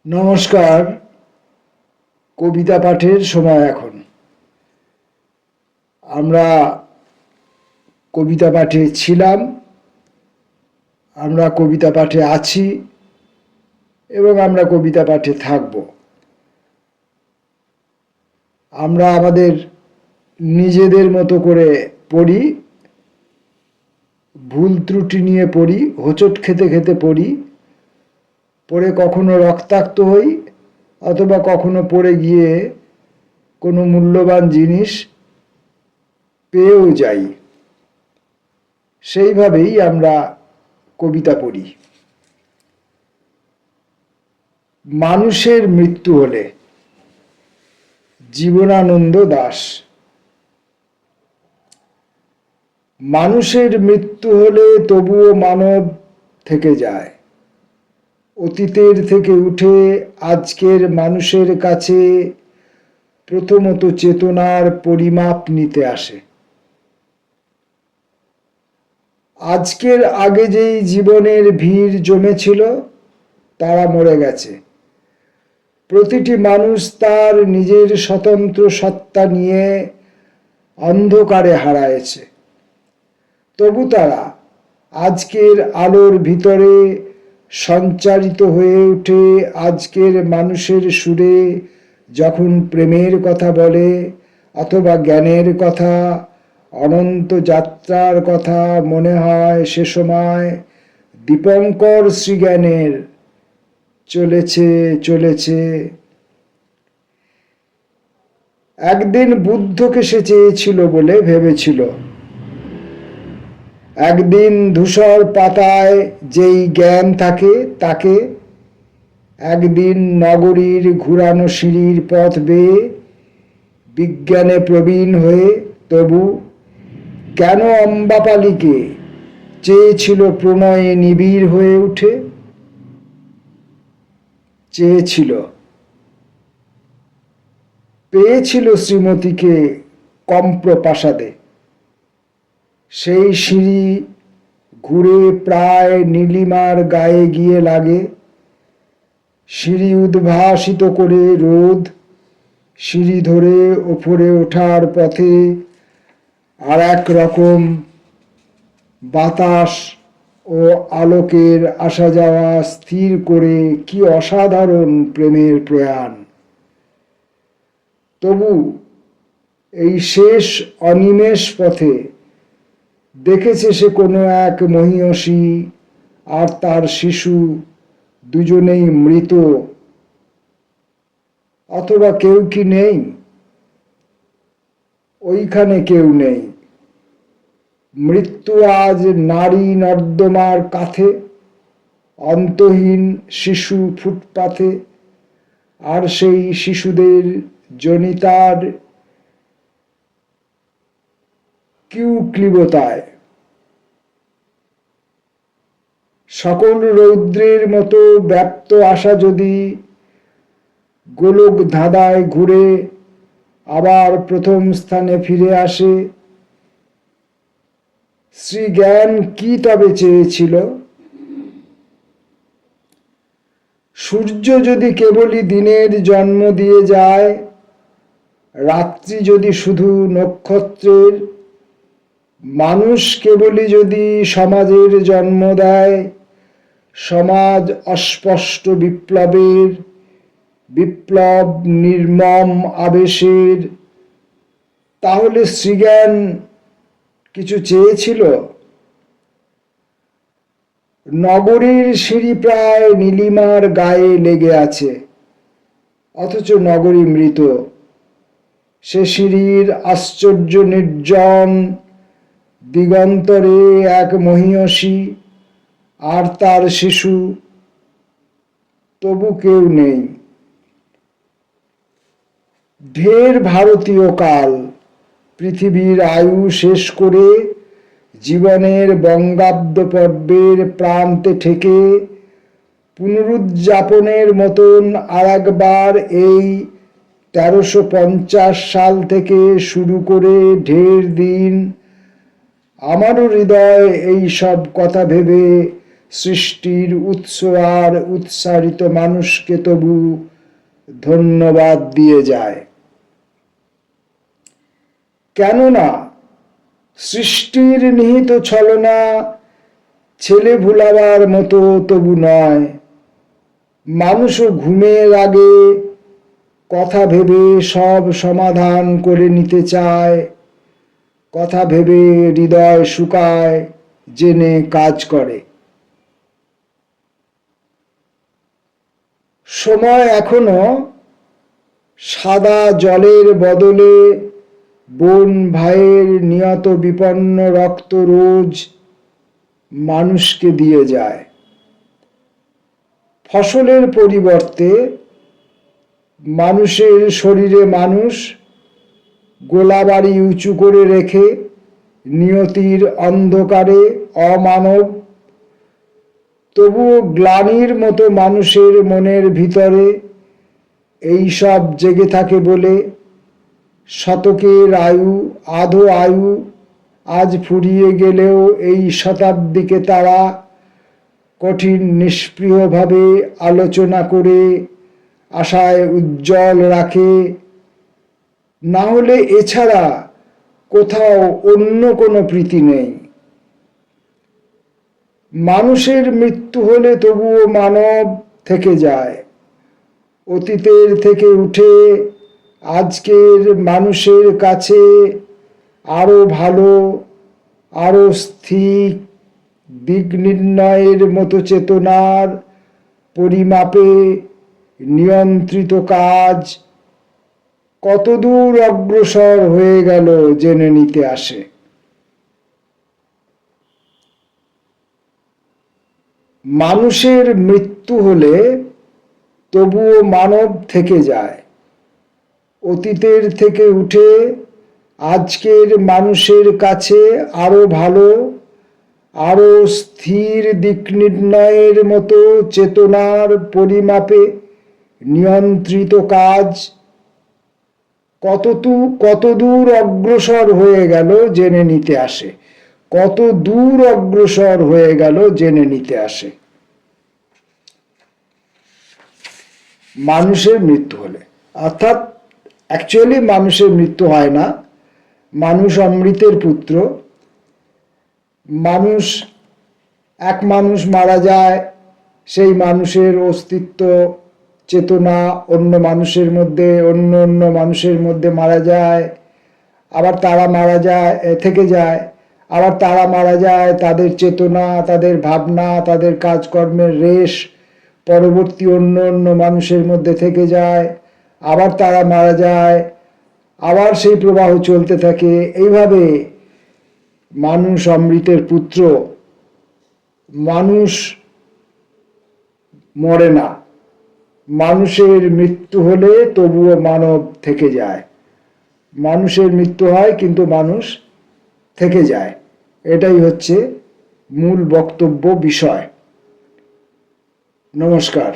নমস্কার। কবিতা পাঠের সময় এখন। আমরা কবিতা পাঠে ছিলাম, আমরা কবিতা পাঠে আছি এবং আমরা কবিতা পাঠে থাকব। আমরা আমাদের নিজেদের মতো করে পড়ি, ভুল ত্রুটি নিয়ে পড়ি, হোঁচট খেতে খেতে পড়ি, পড়ে কখনো রক্তাক্ত হই অথবা কখনো পড়ে গিয়ে কোনো মূল্যবান জিনিস পেয়েও যাই। সেইভাবেই আমরা কবিতা পড়ি। মানুষের মৃত্যু হলে, জীবনানন্দ দাশ। মানুষের মৃত্যু হলে তবুও মানব থেকে যায়। অতীতের থেকে উঠে আজকের মানুষের কাছে প্রথমত চেতনার পরিমাপ নিতে আসে। আজকের আগে যেই জীবনের ভিড় জমেছিল তারা মরে গেছে। প্রতিটি মানুষ তার নিজের স্বতন্ত্র সত্তা নিয়ে অন্ধকারে হারায়েছে। তবু তারা আজকের আলোর ভিতরে সঞ্চারিত হয়ে ওঠে আজকের মানুষের সুরে। যখন প্রেমের কথা বলে অথবা জ্ঞানের কথা, অনন্ত যাত্রার কথা মনে হয়, সে সময় দীপঙ্কর শ্রীজ্ঞানের চলেছে চলেছে। একদিন বুদ্ধকে সে চেয়েছিল বলে ভেবেছিল। একদিন ধূসর পাতায় যেই জ্ঞান থাকে তাকে, একদিন নগরীর ঘুরানো সিঁড়ির পথ বেয়ে বিজ্ঞানে প্রবীণ হয়ে। তবু কেন অম্বাপালিকে চেয়েছিল প্রণয়ে নিবিড় হয়ে উঠে? চেয়েছিল, পেয়েছিল শ্রীমতীকে কম্প্রপ্রাসাদে। সেই সিঁড়ি ঘুরে প্রায় নীলিমার গায়ে গিয়ে লাগে। সিঁড়ি উদ্ভাসিত করে রোদ, সিঁড়ি ধরে ওপরে ওঠার পথে আর এক রকম বাতাস ও আলোকের আসা যাওয়া স্থির করে। কি অসাধারণ প্রেমের প্রয়াণ! তবু এই শেষ অনিমেষ পথে দেখেছে সে কোনো এক মহীয়সী আর তার শিশু, দুজনেই মৃত। অথবা কেউ কি নেই? ওইখানে কেউ নেই। মৃত্যু আজ নারী নর্দমার কাঁথে, অন্তহীন শিশু ফুটপাথে, আর সেই শিশুদের জনিতার কিউক্লিবতায়। সকল রৌদ্রের মতো ব্যপ্ত আশা যদি গোলক ধাঁধায় ঘুরে আবার প্রথম স্থানে ফিরে আসে। শ্রীজ্ঞান কি তবে চেয়েছিল? সূর্য যদি কেবলই দিনের জন্ম দিয়ে যায়, রাত্রি যদি শুধু নক্ষত্রের, মানুষ কেবলই যদি সমাজের জন্ম দেয়, সমাজ অস্পষ্ট বিপ্লবের, বিপ্লব নির্মম আবেশের, তাহলে শ্রীজ্ঞান কিছু চেয়েছিল? নগরীর সিঁড়ি প্রায় নীলিমার গায়ে লেগে আছে, অথচ নগরী মৃত। সে সিঁড়ির আশ্চর্য নির্জন দিগন্তরে এক মহীয়সী আর তার শিশু, তবু কেউ নেই। ঢের ভারতীয় কাল পৃথিবীর আয়ু শেষ করে জীবনের বঙ্গাব্দ পর্বের প্রান্তে ঠেকে পুনরুজ্জাপনের মতন আর একবার এই 1350 সাল থেকে শুরু করে ঢের দিন আমারও হৃদয় এই সব কথা ভেবে সৃষ্টির উৎস আর উৎসারিত মানুষকে তবু ধন্যবাদ দিয়ে যায়। কেননা সৃষ্টির নিহিত ছলনা ছেলে ভুলাবার মতো তবু নয়। মানুষও ঘুমের আগে কথা ভেবে সব সমাধান করে নিতে চায়, কথা ভেবে হৃদয় শুকায়, জেনে কাজ করে। সময় এখনো সাদা জলের বদলে বোন ভাইয়ের নিয়ত বিপন্ন রক্ত রোজ মানুষকে দিয়ে যায়। ফসলের পরিবর্তে মানুষের শরীরে মানুষ গোলাবাড়ি উঁচু করে রেখে নিয়তির অন্ধকারে অমানব, তবুও গ্লানির মতো মানুষের মনের ভিতরে এই সব জেগে থাকে বলে শতকের আয়ু আধো আয়ু আজ ফুরিয়ে গেলেও এই শতাব্দীকে তারা কঠিন নিষ্প্রিয়ভাবে আলোচনা করে আশায় উজ্জ্বল রাখে। না হলে এছাড়া কোথাও অন্য কোনো প্রীতি নেই। মানুষের মৃত্যু হলে তবুও মানব থেকে যায়। অতীতের থেকে উঠে আজকের মানুষের কাছে আরো ভালো, আরো স্থির দিক নির্ণয়ের মতো চেতনার পরিমাপে নিয়ন্ত্রিত কাজ কতদূর অগ্রসর হয়ে গেল জেনে নিতে আসে। মানুষের মৃত্যু হলে তবুও মানব থেকে যায়। অতীতের থেকে উঠে আজকের মানুষের কাছে আরো ভালো, আরো স্থির দিক নির্ণয়ের মতো চেতনার পরিমাপে নিয়ন্ত্রিত কাজ কতদূর অগ্রসর হয়ে গেল জেনে নিতে আসে। কত দূর অগ্রসর হয়ে গেল জেনে নিতে আসে। মানুষের মৃত্যু হলে, অর্থাৎ অ্যাকচুয়ালি মানুষের মৃত্যু হয় না। মানুষ অমৃতের পুত্র। এক মানুষ মারা যায়, সেই মানুষের অস্তিত্ব চেতনা অন্য মানুষের মধ্যে, অন্য মানুষের মধ্যে মারা যায়, আবার তারা মারা যায়, থেকে যায়, আবার তারা মারা যায়, তাদের চেতনা, তাদের ভাবনা, তাদের কাজকর্মের রেশ পরবর্তী অন্য মানুষের মধ্যে থেকে যায়, আবার তারা মারা যায়, আবার সেই প্রবাহ চলতে থাকে। এইভাবে মানুষ অমৃতের পুত্র। মানুষ মরে না। মানুষের মৃত্যু হলে তবুও মানব থেকে যায়। মানুষের মৃত্যু হয় কিন্তু মানুষ থেকে যায়। এটাই হচ্ছে মূল বক্তব্য বিষয়। নমস্কার।